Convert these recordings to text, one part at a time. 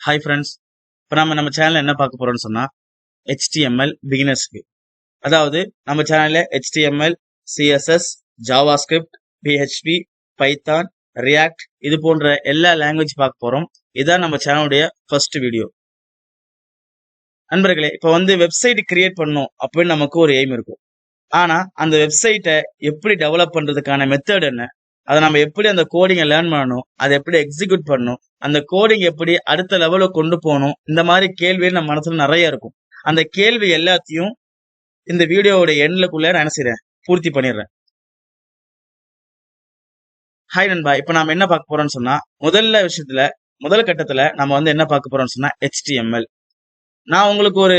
Hi friends, இப்போ நம்ம சேனல்ல என்ன பார்க்க போறோம்னு சொன்னா HTML பிகினர்ஸ்க்கு. அதாவது நம்ம சேனல்ல HTML, CSS, JavaScript, PHP, Python, React இது போன்ற எல்லா லாங்குவேஜ் பார்க்க போறோம். இதான் நம்ம சேனலுடைய ஃபர்ஸ்ட் வீடியோ. நண்பர்களே, இப்போ வெப்சைட் கிரியேட் பண்ணணும் அப்படின்னு நமக்கு ஒரு எய்ம் இருக்கும். ஆனா அந்த வெப்சைட்டை எப்படி டெவலப் பண்றதுக்கான மெத்தட் என்ன, அதை நம்ம எப்படி அந்த கோடிங்கை லேர்ன் பண்ணணும், அதை எப்படி எக்ஸிக்யூட் பண்ணணும், அந்த கோடிங் எப்படி அடுத்த லெவலுக்கு கொண்டு போகணும், இந்த மாதிரி கேள்விகள் நம்ம மனசுல நிறைய இருக்கும். அந்த கேள்வி எல்லாத்தையும் இந்த வீடியோவோட எண்ட்லக்குள்ள நான் என்ன செய்றேன், பூர்த்தி பண்ணிடுறேன். ஹாய் நண்பா, இப்ப நாம என்ன பார்க்க போறோம்னு சொன்னா முதல் கட்டத்துல நம்ம என்ன பார்க்க போறோம்னு சொன்னா HTML. நான் உங்களுக்கு ஒரு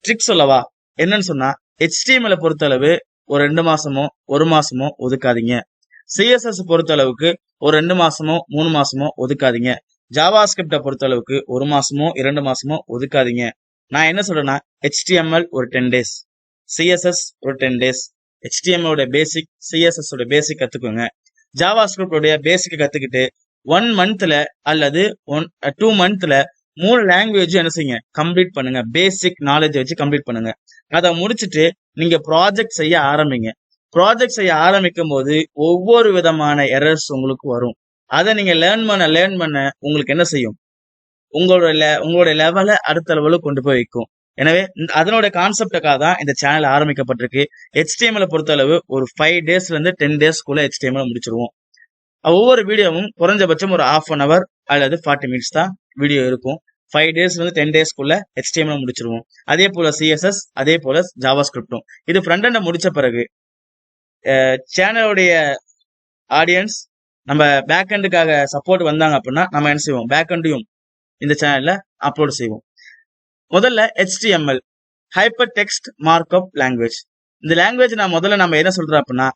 ட்ரிக் சொல்லவா? என்னன்னு சொன்னா HTML பொறுத்தளவு ஒரு 2 மாசமோ 1 மாசமோ ஒதுக்காதீங்க. CSS பொறுத்தளவுக்கு ஒரு 2 மாசமோ 3 மாசமோ ஒதுக்காதீங்க. ஜாவாஸ்கிரிப்ட பொறுத்தளவுக்கு 1 மாசமோ 2 மாசமோ ஒதுக்காதீங்க. நான் என்ன சொல்றேன்னா HTML ஒரு 10 days, CSS ஒரு 10 days. HTML ஓட பேசிக், CSS ஓட பேசிக் கத்துக்கோங்க. ஜாவாஸ்கிரிப்ட் உடைய பேசிக் கத்துக்கிட்டு 1 monthல அல்லது 2 monthல 3 லாங்குவேஜ் என்ன செய்யுங்க, கம்ப்ளீட் பண்ணுங்க. பேசிக் நாலேஜ் வச்சு கம்ப்ளீட் பண்ணுங்க. அதை முடிச்சுட்டு நீங்க ப்ராஜெக்ட் செய்ய ஆரம்பிங்க. ப்ராஜெக்ட் செய்ய ஆரம்பிக்கும் போது ஒவ்வொரு விதமான எரர்ஸ் உங்களுக்கு வரும். அதை நீங்க லேர்ன் பண்ண உங்களுக்கு என்ன செய்யும், உங்களோட லெவலை அடுத்த லெவலுக்கு கொண்டு போய் வைக்கும். எனவே அதனோட கான்செப்டுக்காக தான் இந்த சேனல் ஆரம்பிக்கப்பட்டிருக்கு. HTML பொறுத்தளவு ஒரு 5 daysல இருந்து 10 daysக்குள்ள HTML முடிச்சிருவோம். ஒவ்வொரு வீடியோவும் குறைஞ்சபட்சம் ஒரு 1/2 hour அல்லது 40 minutes தான் வீடியோ இருக்கும். 5 daysல இருந்து 10 daysக்குள்ள HTML முடிச்சிருவோம். அதே போல CSS, அதே போல ஜாவாஸ்கிரிப்டும். இது ஃப்ரண்ட் எண்ட் முடிச்ச பிறகு சேனலுடைய ஆடியன்ஸ் நம்ம பேக் எண்டுக்காக சப்போர்ட் வந்தாங்க அப்படின்னா நம்ம என்ன செய்வோம், பேக் எண்டையும் இந்த சேனல்ல அப்லோட் செய்வோம். முதல்ல HTML, hyper text markup language. இந்த லாங்குவேஜ் நம்ம என்ன சொல்றோம் அப்படின்னா,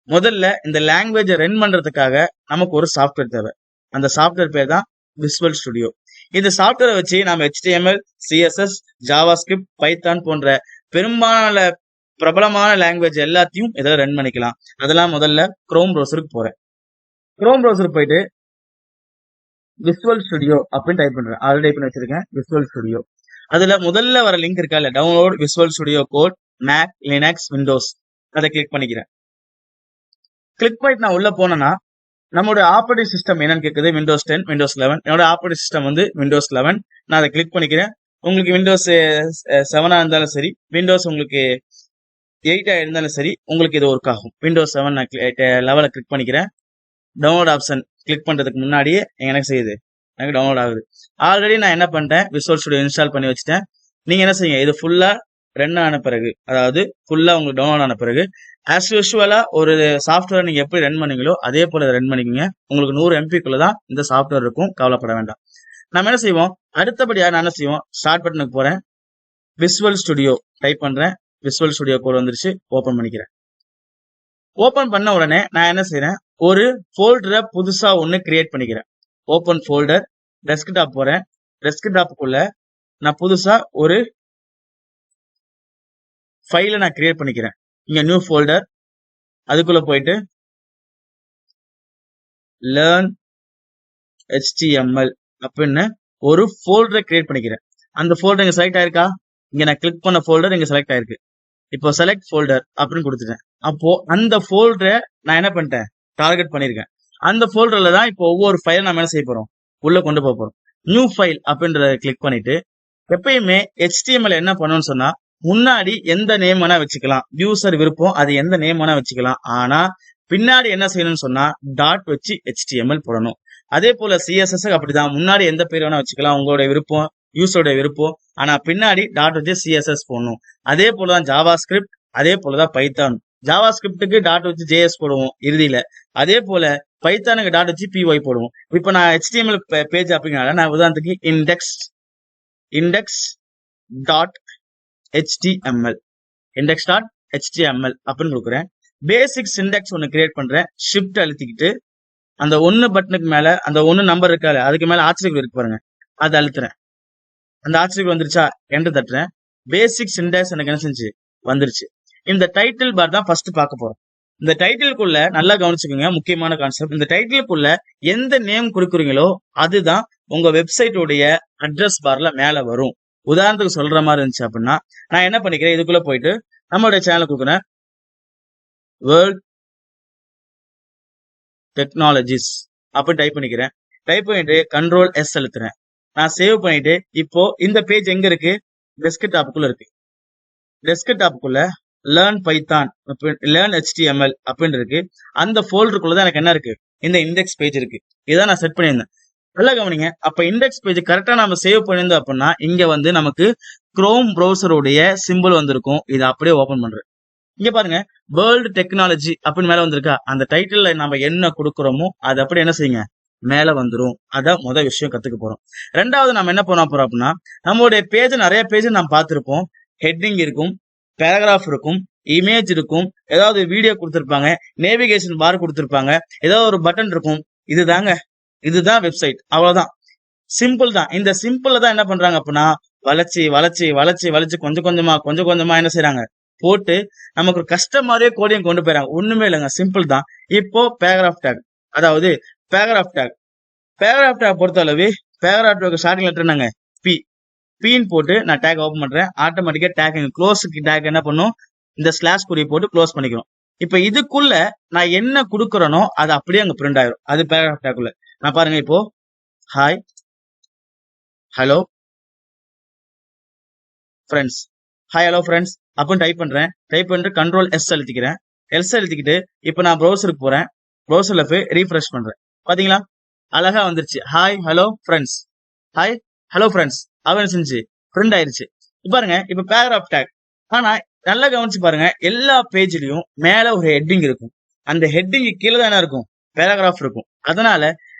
முதல்ல இந்த லாங்குவேஜ் ரன் பண்றதுக்காக நமக்கு ஒரு சாஃப்ட்வேர் தேவை. அந்த சாஃப்ட்வேர் பேர் தான் விசுவல் ஸ்டுடியோ. இந்த சாஃப்ட்வேரை வச்சு நம்ம HTML, CSS, JavaScript, Python போன்ற பெரும்பாலான பிரபலமான லாங்குவேஜ் எல்லாத்தையும் இதில் ரன் பண்ணிக்கலாம். அதெல்லாம் முதல்ல குரோம் ப்ரௌசருக்கு போறேன். குரோம் ப்ரௌசருக்கு போயிட்டு விசுவல் ஸ்டுடியோ அப்படின்னு டைப் பண்றேன். ஆல்ரெடி டைப் பண்ணி வச்சிருக்கேன் விசுவல் ஸ்டுடியோ. அதுல முதல்ல வர லிங்க் இருக்கா இல்ல, download Visual Studio Code, Mac, Linux, Windows, அதை கிளிக் பண்ணிக்கிறேன். கிளிக் பண்ணிட்டு நான் உள்ள போனேன்னா நம்மளோட ஆப்பரேட்டிங் சிஸ்டம் என்னன்னு கேட்குது. Windows 10, Windows 11. என்னோட ஆப்பரேட்டிங் சிஸ்டம் விண்டோஸ் 11. நான் அதை கிளிக் பண்ணிக்கிறேன். உங்களுக்கு விண்டோஸ் 7 இருந்தாலும் சரி, விண்டோஸ் உங்களுக்கு 8 இருந்தாலும் சரி, உங்களுக்கு இது ஒர்க் ஆகும். விண்டோஸ் 7 நான் 11 கிளிக் பண்ணிக்கிறேன். டவுன்லோட் ஆப்ஷன் கிளிக் பண்றதுக்கு முன்னாடியே எனக்கு செய்யுது, எனக்கு டவுன்லோட் ஆகுது. ஆல்ரெடி நான் என்ன பண்ணிட்டேன், விசுவல் ஸ்டுடியோ இன்ஸ்டால் பண்ணி வச்சுட்டேன். நீங்க என்ன செய்யுங்க, இது ஃபுல்லா ரன் ஆன பிறகு, அதாவது ஃபுல்லா உங்களுக்கு டவுன்லோட் ஆன பிறகு ஆஸ் யூஸ்வலா ஒரு சாஃப்ட்வேர் நீங்க எப்படி ரன் பண்ணீங்களோ அதே போல ரன் பண்ணிக்கோங்க. உங்களுக்கு 100 MB தான் இந்த சாஃப்ட்வேர் இருக்கும், கவலைப்பட வேண்டாம். நம்ம என்ன செய்வோம், அடுத்தபடியா நான் என்ன செய்வோம், ஸ்டார்ட் பட்டனுக்கு போறேன். விசுவல் ஸ்டுடியோ டைப் பண்றேன். விசுவல் ஸ்டுடியோ கோட் வந்துருச்சு, ஓபன் பண்ணிக்கிறேன். ஓபன் பண்ண உடனே நான் என்ன செய்யறேன், ஒரு ஃபோல்டரை புதுசா ஒன்னு கிரியேட் பண்ணிக்கிறேன். ஓபன் ஃபோல்டர், டெஸ்க்டாப் போறேன். டெஸ்க்டாப்புக்குள்ள நான் புதுசா ஒரு ஃபைலை நான் கிரியேட் பண்ணிக்கிறேன். இங்க நியூ ஃபோல்டர், அதுக்குள்ள போயிட்டு லேர்ன் HTML அப்படின்னு ஒரு ஃபோல்டரை கிரியேட் பண்ணிக்கிறேன். அந்த ஃபோல்டர் இங்க செலக்ட் ஆயிருக்கா, இங்க நான் கிளிக் பண்ண ஃபோல்டர் இங்க செலக்ட் ஆயிருக்கு. இப்போ செலக்ட் ஃபோல்டர் அப்படின்னு கொடுத்துட்டேன். அப்போ அந்த ஃபோல்டரை நான் என்ன பண்ணிட்டேன், டார்கெட் பண்ணிருக்கேன். அந்த ஃபோல்டர்ல தான் இப்போ ஒவ்வொரு ஃபைல் நம்ம என்ன செய்ய போறோம், உள்ள கொண்டு போக போறோம். நியூ ஃபைல் அப்படின்றத கிளிக் பண்ணிட்டு, எப்பயுமே HTML என்ன பண்ணணும்னு சொன்னா, முன்னாடி எந்த நேம் வேணா வச்சுக்கலாம், யூசர் விருப்பம், அது எந்த நேம் வேணா வச்சுக்கலாம். ஆனா பின்னாடி என்ன செய்யணும்னு சொன்னா டாட் வச்சு HTML போடணும். அதே போல CSS அப்படிதான், முன்னாடி எந்த பேர் வேணா வச்சுக்கலாம், உங்களுடைய விருப்பம், யூசரோட விருப்பம். ஆனா பின்னாடி டாட் வச்சு CSS போடணும். அதே போலதான் JavaScript, அதே போலதான் Python. JavaScriptக்கு டாட் வச்சு JS போடுவோம் இறுதியில. அதே போல பைத்தானுக்கு டாட் வச்சு PY போடுவோம். இப்ப நான் HTML பேஜ் அப்படிங்கறத நான் உதாரணத்துக்கு இண்டெக்ஸ் டாட் HTML அப்படின்னு கொடுக்குறேன். பேசிக் சிண்டெக்ஸ் ஒன்னு கிரியேட் பண்றேன். ஷிஃப்ட் அழுத்திக்கிட்டு அந்த 1 பட்டனுக்கு மேல அந்த 1 நம்பர் இருக்காது, அதுக்கு மேல ஆச்சரியம் இருக்கு பாருங்க, அதை அழுத்துறேன். அந்த ஆச்சரியம் வந்துருச்சா, என்டர் தட்டுறேன். பேசிக் சிண்டெக்ஸ் எனக்கு என்ன செஞ்சு வந்துருச்சு. இந்த டைட்டில் பார் தான் ஃபர்ஸ்ட் பார்க்க போறோம். இந்த டைட்டிலுக்குள்ள நல்லா கவனிச்சுக்கோங்க, முக்கியமான கான்செப்ட். இந்த டைட்டிலுக்குள்ள எந்த நேம் கொடுக்குறீங்களோ அதுதான் உங்க வெப்சைட் உடைய அட்ரஸ் பார்ல மேல வரும். உதாரணத்துக்கு சொல்ற மாதிரி இருந்துச்சு அப்படின்னா நான் என்ன பண்ணிக்கிறேன், இதுக்குள்ள போயிட்டு நம்மளுடைய சேனல் கொடுக்குறேன், வேர்ல்ட் டெக்னாலஜிஸ் அப்படி டைப் பண்ணிக்கிறேன். டைப் பண்ணிட்டு கண்ட்ரோல் எஸ் அழுத்துறேன். நான் சேவ் பண்ணிட்டு இப்போ இந்த பேஜ் எங்க இருக்கு, டெஸ்க்டாப்புக்குள்ள இருக்கு. டெஸ்க்டாப்புக்குள்ள லேர்ன் பைத்தான், லேர்ன் HTML அப்படின்னு இருக்கு. அந்த ஃபோல்டருக்குள்ளதான் எனக்கு என்ன இருக்கு, இந்த இண்டெக்ஸ் பேஜ் இருக்கு. இதான் நான் செட் பண்ணியிருந்தேன். நல்லா கவனிங்க. அப்ப இண்டெக்ஸ் பேஜ் கரெக்டா நம்ம சேவ் பண்ணியிருந்தோம் அப்படின்னா இங்க வந்து நமக்கு குரோம் ப்ரௌசருடைய சிம்பிள் வந்திருக்கும். இதை அப்படியே ஓபன் பண்றேன். இங்க பாருங்க, வேர்ல்டு டெக்னாலஜி அப்படின்னு மேல வந்திருக்கா. அந்த டைட்டில் நம்ம என்ன கொடுக்குறோமோ அது அப்படி என்ன செய்யுங்க, மேல வந்துரும். அதான் முதல் விஷயம் கத்துக்க போறோம். ரெண்டாவது நம்ம என்ன பண்ண போறோம் அப்படின்னா, நம்மளுடைய பேஜ் நிறைய பேஜ் நாம் பார்த்திருப்போம். ஹெட்டிங் இருக்கும், பேராகிராஃப் இருக்கும், இமேஜ் இருக்கும், ஏதாவது வீடியோ கொடுத்திருப்பாங்க, நேவிகேஷன் பார் கொடுத்திருப்பாங்க, ஏதாவது ஒரு பட்டன் இருக்கும். இதுதான் வெப்சைட். அவ்வளவுதான், சிம்பிள் தான். இந்த சிம்பிள் தான் என்ன பண்றாங்க அப்படின்னா வளைச்சி வளைச்சி வளைச்சி வளைச்சு கொஞ்சம் கொஞ்சமா என்ன செய்யறாங்க, போட்டு நமக்கு ஒரு கஷ்டம் மாதிரியே கோடியும் கொண்டு போயிறாங்க. ஒண்ணுமே இல்லைங்க, சிம்பிள் தான். இப்போ பேராகிராஃப் டேக், அதாவது பேராகிராஃப் டேக் பொறுத்த அளவு பேராகிராஃப் டேக் ஸ்டார்டிங் லெட்டர் என்னங்க, பின்னு போட்டு நான் டேக் ஓபன் பண்றேன். ஆட்டோமேட்டிக்கா டேக் க்ளோஸுக்கு டேக் என்ன பண்ணும், இந்த ஸ்லாஷ் குறி போட்டு க்ளோஸ் பண்ணிக்கிறோம். இப்ப இதுக்குள்ள நான் என்ன கொடுக்கறனோ அது அப்படியே அங்க பிரிண்ட் ஆயிரும். அது பேராகிராஃப் டேக்குள்ள நான் பாருங்க, இப்போ hi hello friends, hi hello friends அப்படின்னு டைப் பண்றேன். டைப் பண்ணிட்டு கண்ட்ரோல் எஸ் அழுத்திக்கிறேன். எஸ் அழுத்திக்கிட்டு இப்போ நான் ப்ரௌசருக்கு போறேன். ப்ரௌசர்ல போய் ரீஃப்ரெஷ் பண்றேன். பாத்தீங்களா, அழகா வந்துருச்சு. Hi hello friends, hi hello friends அவன் செஞ்சு பிரிண்ட் ஆயிருச்சு. பாருங்க, இப்ப பேராகிராஃப் டேக். ஆனா நல்லா கவனிச்சு பாருங்க, எல்லா பேஜ்லயும் மேல ஒரு ஹெட்டிங் இருக்கும். அந்த ஹெட்டிங் கீழே தான் என்ன இருக்கும், பேராகிராஃப் இருக்கும். அதனால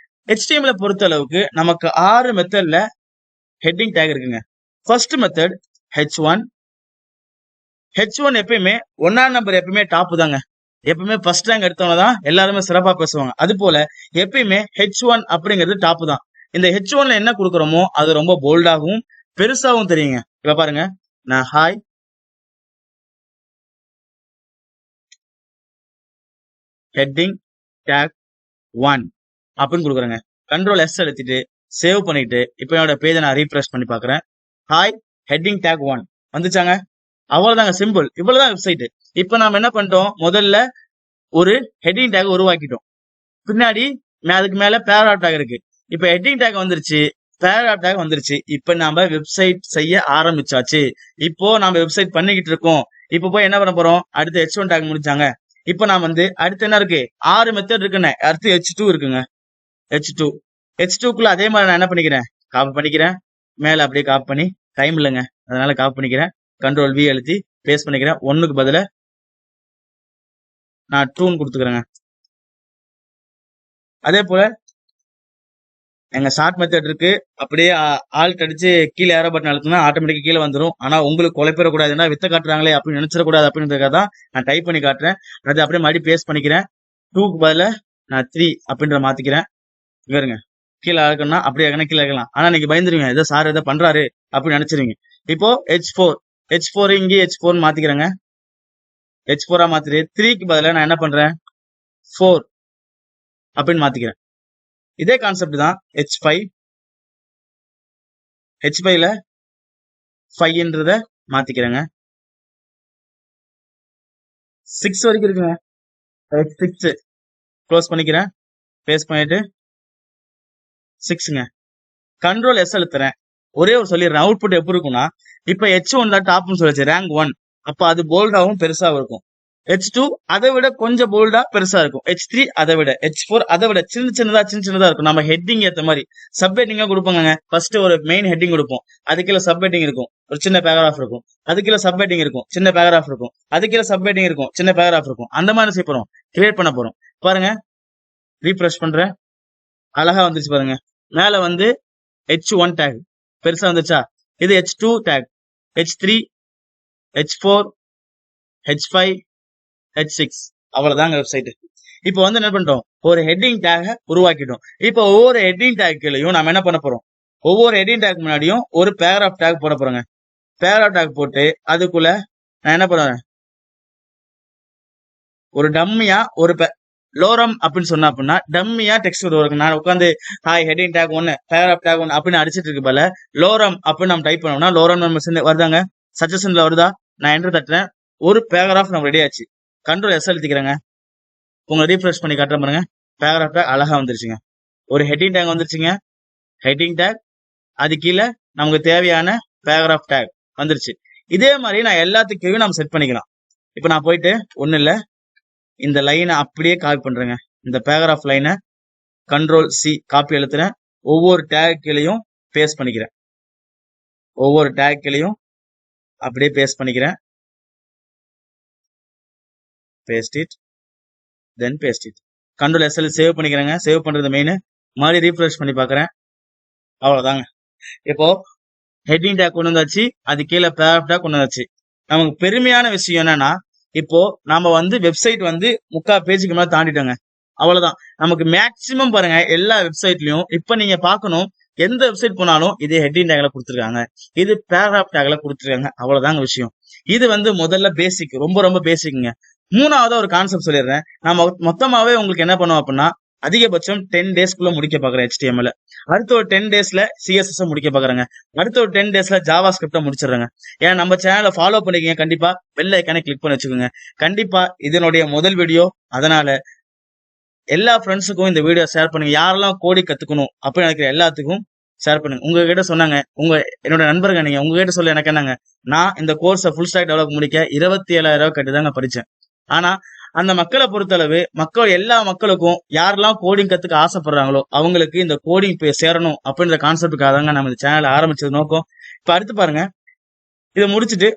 HTML பொறுத்த அளவுக்கு நமக்கு 6 மெத்தட்ல ஹெட்டிங் டேக் இருக்குங்க. First method H1. எப்பயுமே 1ஆம் நம்பர் எப்பயுமே டாப் தாங்க. எப்பயுமே ஃபர்ஸ்ட் ரேங்க் எடுத்தவங்க தான் எல்லாருமே சிறப்பா பேசுவாங்க. அது போல எப்பயுமே H1 அப்படிங்கிறது டாப் தான். இந்த H1ல என்ன கொடுக்குறோமோ அது ரொம்ப போல்டாகவும் பெருசாகவும் தெரியுங்க. இப்ப பாருங்க, நான் ஹாய் ஹெட்டிங் டேக் 1 அப்படின்னு கொடுக்குறேங்க. கண்ட்ரோல் எஸ் அழுத்திட்டு சேவ் பண்ணிட்டு இப்போ என்னோட பேஜை நான் ரீஃப்ரெஷ் பண்ணி பாக்குறேன். Hi heading take 1 வந்துச்சாங்க. அவ்வளவுதாங்க, சிம்பிள். இவ்வளவுதான் வெப்சைட். இப்ப நாம என்ன பண்ணிட்டோம், முதல்ல ஒரு ஹெட்டிங் டேக் உருவாக்கிட்டோம். பின்னாடி அதுக்கு மேல பேராகிராஃப் டேக் இருக்கு. இப்ப ஹெட்டிங் டேக் வந்துருச்சு, பேராகிராஃப் டேக் வந்துருச்சு. இப்ப நாம வெப்சைட் செய்ய ஆரம்பிச்சாச்சு. இப்போ நாம வெப்சைட் பண்ணிக்கிட்டு இருக்கோம். இப்ப போய் என்ன பண்ண போறோம், அடுத்து H1 டேக் முடிச்சாங்க. இப்ப நான் வந்து அடுத்து என்ன இருக்கு, 6 மெத்தட் இருக்குன்னு, அடுத்து H2 இருக்குங்க. H2க்குள்ள அதே மாதிரி நான் என்ன பண்ணிக்கிறேன், காப்பி பண்ணிக்கிறேன். மேல அப்படியே காப்பி பண்ணி, டைம் இல்லைங்க அதனால காப்பி பண்ணிக்கிறேன். கண்ட்ரோல் V அழுத்தி பேஸ்ட் பண்ணிக்கிறேன். 1க்கு பதிலா நான் 2ன்னு கொடுத்துக்கிறேங்க. அதே போல எங்க ஷார்ட் மெத்தட் இருக்கு. அப்படியே ஆல்ட் அடிச்சு கீழே ஏரோ பட்டன் அழுத்தினா ஆட்டோமேட்டிக்கா கீழே வந்துடும். ஆனா உங்களுக்கு குழப்பிடக்கூடாதுன்னா வித்த காட்டுறாங்களே அப்படின்னு நினைச்சிடக்கூடாது அப்படின்றதுக்காக தான் நான் டைப் பண்ணி காட்டுறேன். அது அப்படியே மறுபடியும் பேஸ்ட் பண்ணிக்கிறேன். 2க்கு பதிலா நான் 3 அப்படின்ற மாத்திக்கிறேன். இவருங்க கீழே அழகணும்னா அப்படியே கீழே இருக்கலாம். ஆனா நீங்க பயந்துருவீங்க, ஏதோ சார் ஏதோ பண்றாரு அப்படின்னு நினைச்சிருவீங்க. இப்போ H4 இங்கே H4 மாத்திக்கிறேங்க. H4 மாத்திட்டு 3க்கு பதிலா நான் என்ன பண்றேன், 4 அப்படின்னு மாத்திக்கிறேன். இதே கான்செப்ட் தான் H5ல 5ன்றத மாத்திக்கிறேங்க. 6 வரைக்கும் இருக்குங்க. H6 க்ளோஸ் பண்ணிக்கிறேன். பேஸ்ட் பண்ணிட்டு 6ங்க. Control S அழுத்துறேன். ஒரே ஒரு சொல்லிடுறேன், அவுட்புட் எப்படி இருக்கும்னா, இப்ப H1 தான் டாப்னு சொல்லிச்சு, ரேங்க் 1. அப்ப அது போல்டாவும் பெருசாவும் இருக்கும். H2 அதை விட கொஞ்சம் போல்டா பெருசா இருக்கும். H3 அதை விட, H4 அதை விட சின்னதா இருக்கும். நம்ம ஹெட்டிங் ஏத்த மாதிரி சப் ஹெட்டிங்கா கொடுப்பாங்க. ஃபர்ஸ்ட் ஒரு மெயின் ஹெட்டிங் கொடுப்போம், அது கீழே சப் ஹெட்டிங் இருக்கும், ஒரு சின்ன பேராகிராஃப் இருக்கும். அது கீழே சப் ஹெட்டிங் இருக்கும், சின்ன பேராகிராஃப் இருக்கும். அது கீழே சப் ஹெட்டிங் இருக்கும், சின்ன பேராகிராஃப் இருக்கும். அந்த மாதிரி செய்ய போறோம், கிரியேட் பண்ண போறோம். பாருங்க, ரீஃப்ரெஷ் பண்றேன். அழகா வந்துருச்சு பாருங்க. மேல வந்து H1 டேக் பெருசா வந்துச்சா, இது H2 take, H3, H4, H5, H6. அவ்வளவுதாங்க வெப்சைட். இப்போ வந்து என்ன பண்ணிட்டோம், ஒரு ஹெட்டிங் டேக உருவாக்கிட்டோம். இப்போ ஒவ்வொரு ஹெட்டிங் டேக்லயும் நாம என்ன பண்ண போறோம், ஒவ்வொரு ஹெட்டிங் டேக் முன்னாடியும் ஒரு பேராகிராஃப் டேக் போட போறோங்க. பேராகிராஃப் டேக் போட்டு அதுக்குள்ள நான் என்ன பண்ணுவேன், ஒரு டம்மியா ஒரு லோரம் அப்படின்னு சொன்னா அப்படின்னா டம்மியா டெக்ஸ்ட் வரும். நான் உட்காந்து ஹாய் ஹெட்டிங் டேக் ஒன்னு பேராப் டேக் ஒன்னு அப்படின்னு அடிச்சிட்டு இருக்கு போல லோரம் அப்படின்னு நம்ம டைப் பண்ணோம்னா லோரம் நம்ம வருதாங்க, சஜஷன்ல வருதா? நான் என்டர் தட்டுறேன், ஒரு பேராகிராஃப் நம்ம ரெடி ஆச்சு. கண்ட்ரோல் எஸ் அழுத்திக்கிறேங்க, உங்களை ரீஃப்ரெஷ் பண்ணி காட்டுற பாருங்க, பேராகிராஃப் டேக் அழகா வந்துருச்சுங்க. ஒரு ஹெட்டிங் டேக் வந்துருச்சுங்க, ஹெட்டிங் டேக் அது கீழே நமக்கு தேவையான பேராகிராஃப் டேக் வந்துருச்சு. இதே மாதிரி நான் எல்லாத்துக்கும் நம்ம செட் பண்ணிக்கலாம். இப்ப நான் போயிட்டு ஒண்ணு இல்ல, இந்த லைனை அப்படியே காப்பி பண்றேங்க. இந்த பேராகிராஃப் லைனை கண்ட்ரோல் சி காப்பி எழுத்துறேன், ஒவ்வொரு டேக்லையும் பேஸ்ட் பண்ணிக்கிறேன், ஒவ்வொரு டேக்லையும் அப்படியே பேஸ்ட் பண்ணிக்கிறேன். Paste it, then paste it. Control SL save பண்ணிக்கிறேங்க. சேவ் பண்றது மெயின். மறுபடியும் ரீஃப்ரெஷ் பண்ணி பாக்குறேன், அவ்வளவுதாங்க. இப்போ ஹெட்டிங் டேக் கொண்டு வந்தாச்சு, அது கீழே பேராகிராஃப் டேக் கொண்டு வந்தாச்சு. நமக்கு பெருமையான விஷயம் என்னன்னா, இப்போ நாம வெப்சைட் 3/4 பேஜுக்கு மேல தாண்டிட்டோங்க. அவ்வளவுதான். நமக்கு மேக்சிமம் பாருங்க எல்லா வெப்சைட்லயும் இப்ப நீங்க பாக்கணும், எந்த வெப்சைட் போனாலும் இதே ஹெட்டிங் டேக்ல கொடுத்துருக்காங்க, இது பேராகிராஃப் டேக்ல கொடுத்துருக்காங்க. அவ்வளவுதாங்க விஷயம். இது முதல்ல பேசிக், ரொம்ப ரொம்ப பேசிக்ங்க. மூணாவது ஒரு கான்செப்ட் சொல்லிடுறேன். நான் மொத்தமாவே உங்களுக்கு என்ன பண்ணுவோம் அப்படின்னா, அதிகபட்சம் 10 டேஸ்க்குள்ள முடிக்க பாக்குறேன் HTML. அடுத்த ஒரு 10 டேஸ்ல CSS முடிக்க பாக்குறேங்க. அடுத்த ஒரு 10 டேஸ்ல ஜாவா ஸ்கிரிப்ட முடிச்சிடுறேங்க. ஏன்னா நம்ம சேனலை ஃபாலோ பண்ணிக்கங்க, கண்டிப்பா பெல் ஐக்கானை கிளிக் பண்ணி வச்சுக்கோங்க. கண்டிப்பா இதனுடைய முதல் வீடியோ, அதனால எல்லா ஃப்ரெண்ட்ஸுக்கும் இந்த வீடியோ ஷேர் பண்ணுங்க. யாரெல்லாம் கோடி கத்துக்கணும் அப்படின்னு நினைக்கிற எல்லாத்துக்கும் ஷேர் பண்ணுங்க. உங்ககிட்ட சொன்னாங்க, என்னோட நண்பர்கள், நீங்க உங்ககிட்ட சொல்ல எனக்கு என்னங்க, நான் இந்த கோர்ஸை ஃபுல் ஸ்டாக் டெவலப் முடிக்க 27,000 கட்டி தாங்க படிச்சேன். ஆனா அந்த மக்களை பொறுத்தளவு எல்லா மக்களுக்கும் யாரெல்லாம் கோடிங் கத்துக்க ஆசைப்படுறாங்களோ அவங்களுக்கு இந்த கோடிங் போய் சேரணும் அப்படின்ற கான்செப்டுக்காக தாங்க நம்ம இந்த சேனலை ஆரம்பிச்சது நோக்கம். இப்ப அடுத்து பாருங்க, இதை முடிச்சுட்டு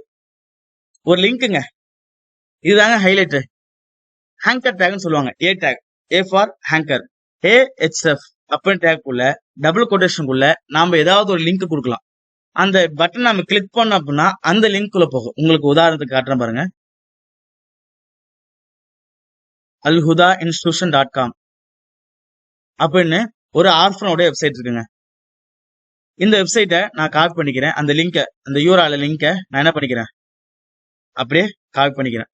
ஒரு லிங்க்குங்க, இதுதாங்க ஹைலைட். ஹேங்கர் டேக்னு சொல்லுவாங்க. A tag, A for hanger, AHF அப்படின்னு டேக்குள்ள டபுள் கொட்டேஷனுக்குள்ள நாம ஏதாவது ஒரு லிங்க் கொடுக்கலாம். அந்த பட்டன் நம்ம கிளிக் பண்ணோம் அப்படின்னா அந்த லிங்க் குள்ள போகும். உங்களுக்கு உதாரணத்துக்கு காட்டுறேன் பாருங்க, alhudainstitution.com அப்படின்னு ஒரு ஆர்ஃபனோட வெப்சைட் இருக்குங்க. இந்த வெப்சைட்டை நான் காப்பி பண்ணிக்கிறேன். அந்த லிங்கை, அந்த URL லிங்கை நான் என்ன பண்ணிக்கிறேன், அப்படியே காப்பி பண்ணிக்கிறேன்.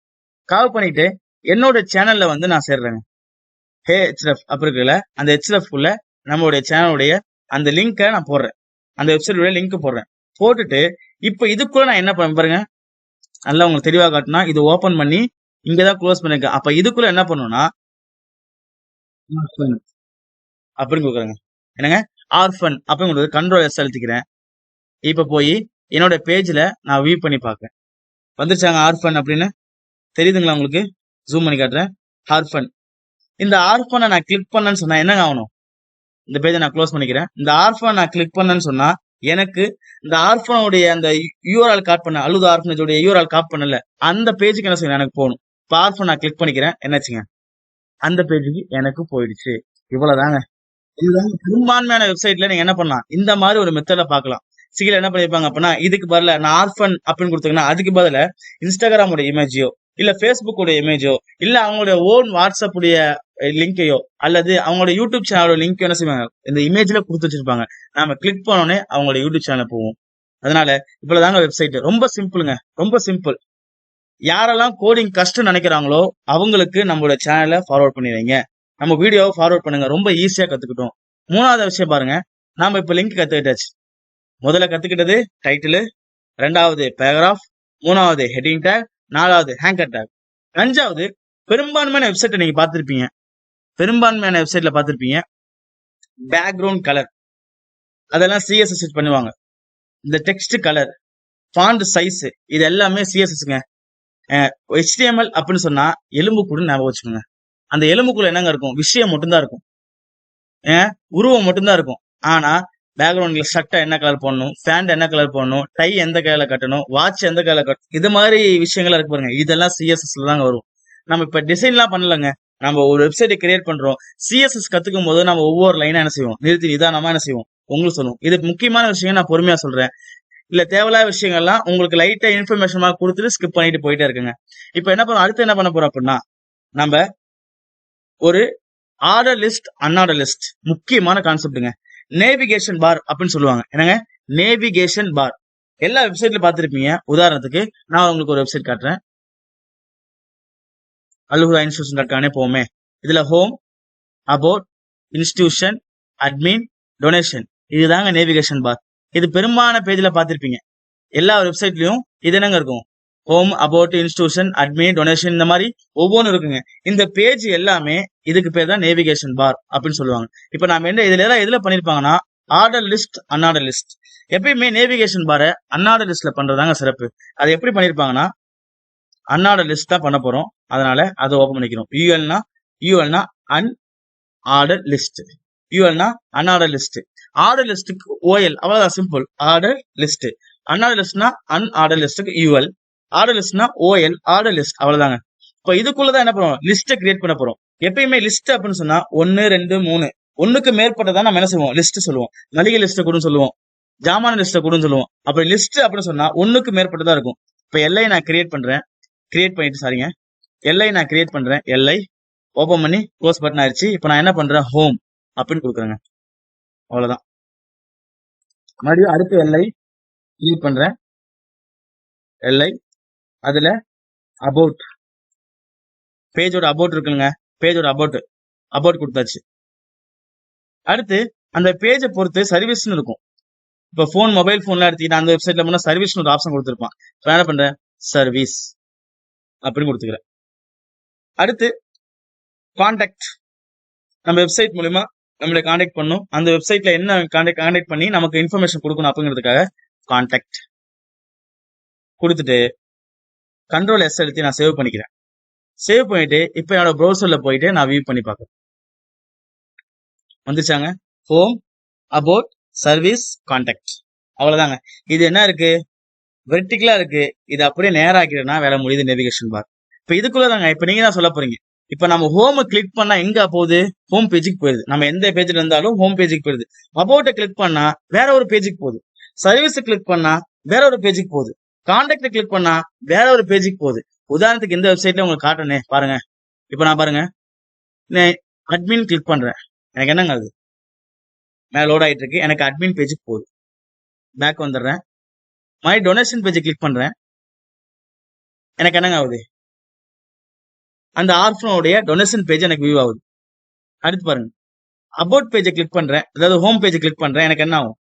காப்பி பண்ணிட்டு என்னோட சேனல்ல நான் சேர்றேங்க. HRF அப்படி இருக்குல்ல, அந்த HRF குள்ள நம்மளுடைய சேனலுடைய அந்த லிங்கை நான் போடுறேன், அந்த வெப்சைட்டோட லிங்க் போடுறேன். போட்டுட்டு இப்ப இதுக்குள்ள நான் என்ன பண்ண பாருங்க, நல்லா உங்களுக்கு தெளிவாக காட்டினா, இது ஓபன் பண்ணி இங்கதான் க்ளோஸ் பண்ணிருக்கேன். அப்ப இதுக்குள்ள என்ன பண்ணுன்னா அப்படின்னு கொடுக்குறேங்க. என்னங்க, ஆர்ஃபன் அப்படின்னு கண்ட்ரோல் எஸ் அழுத்திக்கிறேன். இப்ப போய் என்னோட பேஜ்ல நான் வியூ பண்ணி பார்க்கேன். வந்துருச்சாங்க ஆர்ஃபன் அப்படின்னு, தெரியுதுங்களா உங்களுக்கு? ஜூம் பண்ணி காட்டுறேன். ஆர்ஃபன், இந்த ஆர்ஃபனை நான் கிளிக் பண்ணேன்னு சொன்னா என்னங்க ஆகணும், இந்த பேஜை நான் க்ளோஸ் பண்ணிக்கிறேன். இந்த ஆர்ஃபன் நான் கிளிக் பண்ணேன்னு சொன்னா எனக்கு இந்த ஆர்ஃபனுடைய அந்த URL காப்பி பண்ண, அழுது ஆர்ஃபனேஜோட URL காப்பி பண்ணல, அந்த பேஜுக்கு என்ன செய்யணும், எனக்கு போகணும். இப்போ ஆர்ஃபன் நான் கிளிக் பண்ணிக்கிறேன், என்னாச்சுங்க, அந்த பேஜுக்கு எனக்கு போயிடுச்சு. இவ்வளவுதாங்க. இதுதான் பெரும்பான்மையான வெப்சைட்ல நீங்க என்ன பண்ணலாம், இந்த மாதிரி ஒரு மெத்தட பார்க்கலாம். சில என்ன பண்ணிருப்பாங்க அப்படின்னா, இதுக்கு பதில நான் ஆர்ஃபன் அப்படின்னு கொடுத்தீங்கன்னா அதுக்கு பதில இன்ஸ்டாகிராமோட இமேஜோ இல்ல பேஸ்புக்கோட இமேஜோ இல்ல அவங்களுடைய ஓன் வாட்ஸ்அப் உடைய லிங்கையோ அல்லது அவங்களோட யூடியூப் சேனலோட லிங்க் என்ன செய்வாங்க, இந்த இமேஜ்ல கொடுத்து வச்சிருப்பாங்க. நாம கிளிக் பண்ணோடனே அவங்களோட யூடியூப் சேனல் போவோம். அதனால இவ்வளவுதாங்க வெப்சைட். ரொம்ப சிம்பிளுங்க, ரொம்ப சிம்பிள். யாரெல்லாம் கோடிங் கஷ்டம் நினைக்கிறாங்களோ அவங்களுக்கு நம்மளோட சேனலை ஃபார்வர்ட் பண்ணிடுங்க, நம்ம வீடியோவை ஃபார்வர்ட் பண்ணுங்க. ரொம்ப ஈஸியா கத்துக்கிட்டோம். மூணாவது விஷயம் பாருங்க, நாம இப்ப லிங்க் கத்துக்கிட்டாச்சு. முதல்ல கத்துக்கிட்டது டைட்டில், ரெண்டாவது பேராகிராஃப், மூணாவது ஹெட்டிங் டேக், நாலாவது ஹேங்கர் டேக், அஞ்சாவது பெரும்பான்மையான வெப்சைட்டை நீங்க பார்த்திருப்பீங்க, பெரும்பான்மையான வெப்சைட்ல பார்த்திருப்பீங்க பேக்ரவுண்ட் கலர், அதெல்லாம் CSS செட் பண்ணுவாங்க. இந்த டெக்ஸ்ட் கலர், ஃபாண்ட் சைஸ், இது எல்லாமே CSSங்க. HTML அப்படின்னு சொன்னா எலும்பு கூட ஞாபகம் வச்சுக்கோங்க. அந்த எலும்புக்குள்ள என்னங்க இருக்கும், விஷயம் மட்டும்தான் இருக்கும், உருவம் மட்டும்தான் இருக்கும். ஆனா பேக்ரவுண்ட்ல சட்டை என்ன கலர் போடணும், பேண்ட் என்ன கலர் போடணும், டை எந்த கலர்ல கட்டணும், வாட்ச் எந்த கலர்ல கட்டணும், இது மாதிரி விஷயங்கள் இருக்கு பாருங்க. இதெல்லாம் CSSல தாங்க வரும். நம்ம இப்ப டிசைன்லாம் பண்ணலங்க, நம்ம ஒரு வெப்சைட்டை கிரியேட் பண்றோம். CSS கத்துக்கும் போது நம்ம ஒவ்வொரு லைனா என்ன செய்வோம், நிறுத்தி நிதானமா என்ன செய்வோம் உங்களுக்கு சொல்லுவோம். இது முக்கியமான விஷயம், நான் பொறுமையா சொல்றேன். இல்ல தேவையில்லாத விஷயங்கள்லாம் உங்களுக்கு லைட்டா இன்ஃபர்மேஷன் கொடுத்துட்டு ஸ்கிப் பண்ணிட்டு போயிட்டே இருக்குங்க. இப்ப என்ன பண்ண, அடுத்து என்ன பண்ண போறோம் அப்படின்னா, நம்ம ஒரு ஆர்டர் லிஸ்ட், அன்ஆர்டர் லிஸ்ட், முக்கியமான கான்செப்டுங்க. நேவிகேஷன் பார் அப்படின்னு சொல்லுவாங்க. என்னங்க, நேவிகேஷன் பார் எல்லா வெப்சைட்ல பார்த்திருப்பீங்க. உதாரணத்துக்கு நான் உங்களுக்கு ஒரு வெப்சைட் காட்டுறேன். அல்ஹுதா இன்ஸ்டிடியூஷன்.காம்னே போவோமே. இதுல home, about, institution, admin, donation, இதுதாங்க நேவிகேஷன் பார். இது பெரும்பாலான பேஜ்ல பார்த்திருப்பீங்க. எல்லா வெப்சைட்லயும் இது என்னங்க இருக்கும், home, about, institution, admin, donation, இந்த மாதிரி ஒவ்வொன்றும் இருக்குங்க. இந்த பேஜ் எல்லாமே இதுக்கு பேர் தான் நேவிகேஷன் பார் அப்படின்னு சொல்லுவாங்க. இப்ப நாம என்ன எதுல பண்ணிருப்பாங்கன்னா, ஆர்டர் லிஸ்ட், அன்ஆர்டர் லிஸ்ட். எப்பயுமே நேவிகேஷன் பாரை அன்ஆர்டர் லிஸ்ட்ல பண்றதாங்க சிறப்பு. அது எப்படி பண்ணிருப்பாங்கன்னா, அன்ஆர்டர் லிஸ்ட் தான் பண்ண போறோம். அதனால அதை ஓபன் பண்ணிக்கிறோம். யூஎல்னா அன்ஆர்டர் லிஸ்ட், யூஎல்னா அன்ஆர்டர் லிஸ்ட். ஆர்டர் லிஸ்ட்டுக்கு ஓஎல், அவ்வளவுதான், சிம்பிள். Order list. அன்ஆர்டர் லிஸ்ட்னா அன்ஆர்டர் லிஸ்ட்டுக்கு யூஎல், ஆர்டர் லிஸ்ட்னா ஓஎல், ஆர்டர் லிஸ்ட், அவ்வளவுதாங்க. இப்ப இதுக்குள்ளதான் என்ன பண்ணுவோம், லிஸ்ட்டை கிரியேட் பண்ண போறோம். எப்பயுமே லிஸ்ட் அப்படின்னு சொன்னா 1, 2, 3 ஒண்ணுக்கு மேற்பட்டதான் நம்ம என்ன செய்வோம், லிஸ்ட் சொல்லுவோம். மளிகை லிஸ்ட் கூட சொல்லுவோம், ஜாமான லிஸ்ட் கூட சொல்லுவோம். அப்ப லிஸ்ட் அப்படின்னு சொன்னா ஒண்ணுக்கு மேற்பட்டதா இருக்கும். இப்ப எல்ஐ நான் கிரியேட் பண்றேன், கிரியேட் பண்ணிட்டு சாரிங்க, எல்ஐ நான் கிரியேட் பண்றேன், எல்ஐ ஓபன் பண்ணி க்ளோஸ் பட்டன் ஆயிடுச்சு. இப்ப நான் என்ன பண்றேன், ஹோம் அப்படின்னு கொடுக்குறேங்க, அவ்வளவுதான். மறுபடியும் அடுத்து எல்ஐ கிளிக் பண்றேன், எல்ஐ அதுல அபவுட், பேஜோட அபவுட் இருக்குங்க, பேஜோட அபவுட் கொடுத்தாச்சு. அடுத்து அந்த பேஜை பொறுத்து சர்வீஸ்னு இருக்கும். இப்ப போன், மொபைல் போன்ல எடுத்தீங்கன்னா அந்த வெப்சைட்ல போனா சர்வீஸ்னு ஒரு ஆப்ஷன் கொடுத்துருப்பான். நான் என்ன பண்றேன், சர்வீஸ் அப்படின்னு கொடுத்துக்கிறேன். அடுத்து கான்டாக்ட், நம்ம வெப்சைட் மூலமா நம்மளை கான்டாக்ட் பண்ணும். அந்த வெப்சைட்ல என்ன கான்டாக்ட் பண்ணி நமக்கு இன்ஃபர்மேஷன் கொடுக்கணும் அப்படிங்கிறதுக்காக கான்டாக்ட் கொடுத்துட்டு கண்ட்ரோல் எஸ் அழுத்தி நான் சேவ் பண்ணிக்கிறேன். சேவ் பண்ணிட்டு இப்ப என்னோட ப்ரௌசர்ல போயிட்டு நான் வியூ பண்ணி பார்க்கறேன். வந்துச்சாங்க, ஹோம், அபவுட், சர்வீஸ், கான்டாக்ட், அவ்வளவுதாங்க. இது என்ன இருக்கு, வெர்டிகலா இருக்கு. இது அப்படியே நேரா ஆக்கிடுனா வேலை முடியுது நேவிகேஷன் பார். இப்ப இதுக்குள்ளதாங்க இப்ப நீங்க தான் சொல்ல போறீங்க. இப்ப நம்ம ஹோம் கிளிக் பண்ணா எங்க போகுது, ஹோம் பேஜுக்கு போயிருது. நம்ம எந்த பேஜ்ல இருந்தாலும் ஹோம் பேஜுக்கு போயிருது. அபவுட்ட கிளிக் பண்ணா வேற ஒரு பேஜுக்கு போகுது. சர்வீஸ் கிளிக் பண்ணா வேற ஒரு பேஜுக்கு போகுது. கான்டாக்ட் கிளிக் பண்ணா வேற ஒரு பேஜுக்கு போகுது. உதாரணத்துக்கு இந்த வெப்சைட்ல உங்களுக்கு காட்டுனே பாருங்க. இப்ப நான் பாருங்க, அட்மின் கிளிக் பண்றேன், எனக்கு என்னங்க அது மேல லோட் ஆயிட்டு இருக்கு. எனக்கு அட்மின் பேஜுக்கு போகுது. பேக் வந்துடுறேன், மை டொனேஷன் பேஜ் கிளிக் பண்றேன், எனக்கு என்னங்க ஆகுது, அந்த ஆர்ஃபனோடைய டொனேஷன் பேஜ் எனக்கு வியூ ஆகுது. அடுத்து பாருங்க, அபவுட் பேஜை கிளிக் பண்றேன், அதாவது ஹோம் பேஜை கிளிக் பண்றேன், எனக்கு என்ன ஆகும்,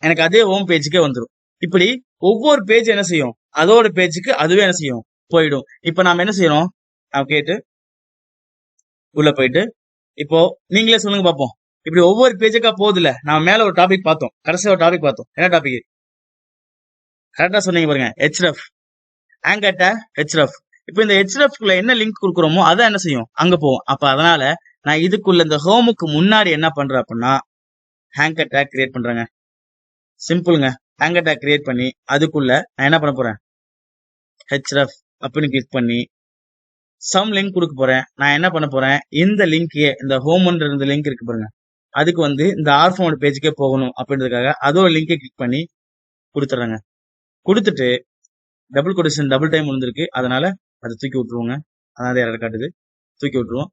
எனக்கு அதே ஹோம் பேஜுக்கே வந்துடும். இப்படி ஒவ்வொரு பேஜ் என்ன செய்யும், அதோட பேஜுக்கு அதுவே என்ன செய்யும், போயிடும். இப்ப நாம என்ன செய்யறோம், நான் கேட்டு உள்ள போயிட்டு இப்போ நீங்களே சொல்லுங்க பார்ப்போம். இப்படி ஒவ்வொரு பேஜுக்கா போகுதுல, நான் மேல ஒரு டாபிக் பார்த்தோம், கடைசியா ஒரு டாபிக் பார்த்தோம். என்ன டாபிக், கரெக்டா சொன்னீங்க பாருங்க, ஹெச்ரஃப், ஆங்கட்ட ஹெச்ரஃப். இப்ப இந்த ஹெச்ரஃப்குள்ள என்ன லிங்க் கொடுக்குறோமோ அதான் என்ன செய்யும், அங்க போகும். அப்ப அதனால நான் இதுக்குள்ள இந்த ஹோமுக்கு முன்னாடி என்ன பண்றேன் அப்படின்னா, ஹேங்கர் டேக் கிரியேட் பண்றேங்க. சிம்பிளுங்க, ஹேங்கர் டேக் கிரியேட் பண்ணி அதுக்குள்ள நான் என்ன பண்ண போறேன், ஹெச்ரஃப் அப்படின்னு கிளிக் பண்ணி சம் லிங்க் கொடுக்க போறேன். நான் என்ன பண்ண போறேன், இந்த லிங்க், இந்த ஹோம்ன்ற இந்த லிங்க் இருக்கு பாருங்க, அதுக்கு வந்து இந்த ஆர்ஃபனோட பேஜுக்கே போகணும் அப்படின்றதுக்காக அதோட லிங்கை கிளிக் பண்ணி கொடுத்துட்றேங்க. கொடுத்துட்டு டபுள் கொட்டேஷன் டபுள் டைம் விழுந்திருக்கு, அதனால அதை தூக்கி விட்டுருவோங்க. அதனால யாரும் காட்டுது, தூக்கி விட்டுருவோம்.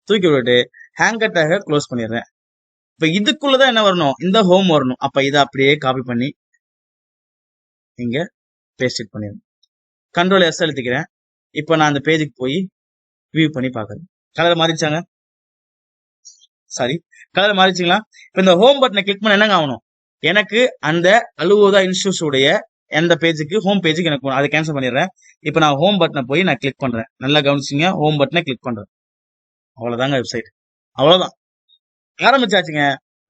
தூக்கி விட்டுட்டு ஹேங்கர் டேக க்ளோஸ் பண்ணிடுறேன். இப்ப இதுக்குள்ளதான் என்ன வரணும், இந்த ஹோம் வரணும். அப்ப இதை அப்படியே காப்பி பண்ணி இங்க பேஸ்ட் பண்ணிடுறேன். கண்ட்ரோல் எஸ் அழுத்திக்கிறேன். இப்ப நான் அந்த பேஜுக்கு போய் வியூ பண்ணி பாக்குறேன். கலர் மாறிச்சாங்க, சாரி கலர் மாறிச்சுங்களா. இப்ப இந்த ஹோம் பட்டனை கிளிக் பண்ண என்னங்க ஆகணும், எனக்கு அந்த அல்ஹுதா இன்ஸ்டிடியூட் உடைய எந்த பேஜுக்கு, ஹோம் பேஜுக்கு எனக்கு போகணும். அதை கேன்சல் பண்ணிடுறேன். இப்ப நான் ஹோம் பட்டனை போய் நான் கிளிக் பண்றேன். நல்லா கவனிச்சிங்க, ஹோம் பட்டனை கிளிக் பண்றேன். அவ்வளவுதாங்க வெப்சைட், அவ்வளவுதான். ஆரம்பிச்சாச்சுங்க,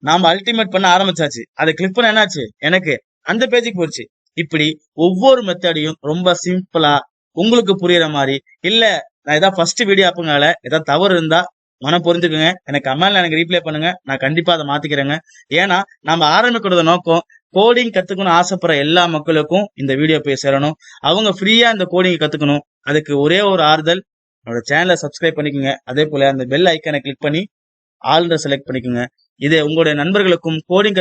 நாம அல்டிமேட் பண்ண ஆரம்பிச்சாச்சு. அதை கிளிக் பண்ண என்னாச்சு, எனக்கு அந்த பேஜுக்கு போச்சு. இப்படி ஒவ்வொரு மெத்தடையும் ரொம்ப சிம்பிளா உங்களுக்கு புரியுற மாதிரி, இல்ல நான் ஏதாவது ஃபர்ஸ்ட் வீடியோ அப்பனால ஏதாவது தவறு இருந்தா மனம் புரிஞ்சுக்குங்க, எனக்கு கமெண்ட்ல எனக்கு ரீப்ளை பண்ணுங்க, நான் கண்டிப்பா அதை மாத்திக்கிறேங்க. ஏன்னா நம்ம ஆரம்பிக்கிறத நோக்கம் கோடிங் கத்துக்கணும் ஆசைப்படுற எல்லா மக்களுக்கும் இந்த வீடியோ போய் சேரணும். அவங்க ஃப்ரீயா இந்த கோடிங் கத்துக்கணும். அதுக்கு ஒரே ஒரு ஆறுதல், என்னோட சேனலை சப்ஸ்கிரைப் பண்ணிக்கோங்க. அதே போல அந்த பெல் ஐக்கானை கிளிக் பண்ணி ஆல்ன்ற செலக்ட் பண்ணிக்கோங்க. இது உங்களுடைய நண்பர்களுக்கும் கோடிங்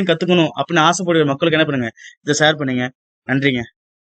கத்துக்கணும் அப்படின்னு ஆசைப்படுற மக்களுக்கு என்ன பண்ணுங்க, இதை ஷேர் பண்ணுங்க. நன்றிங்க.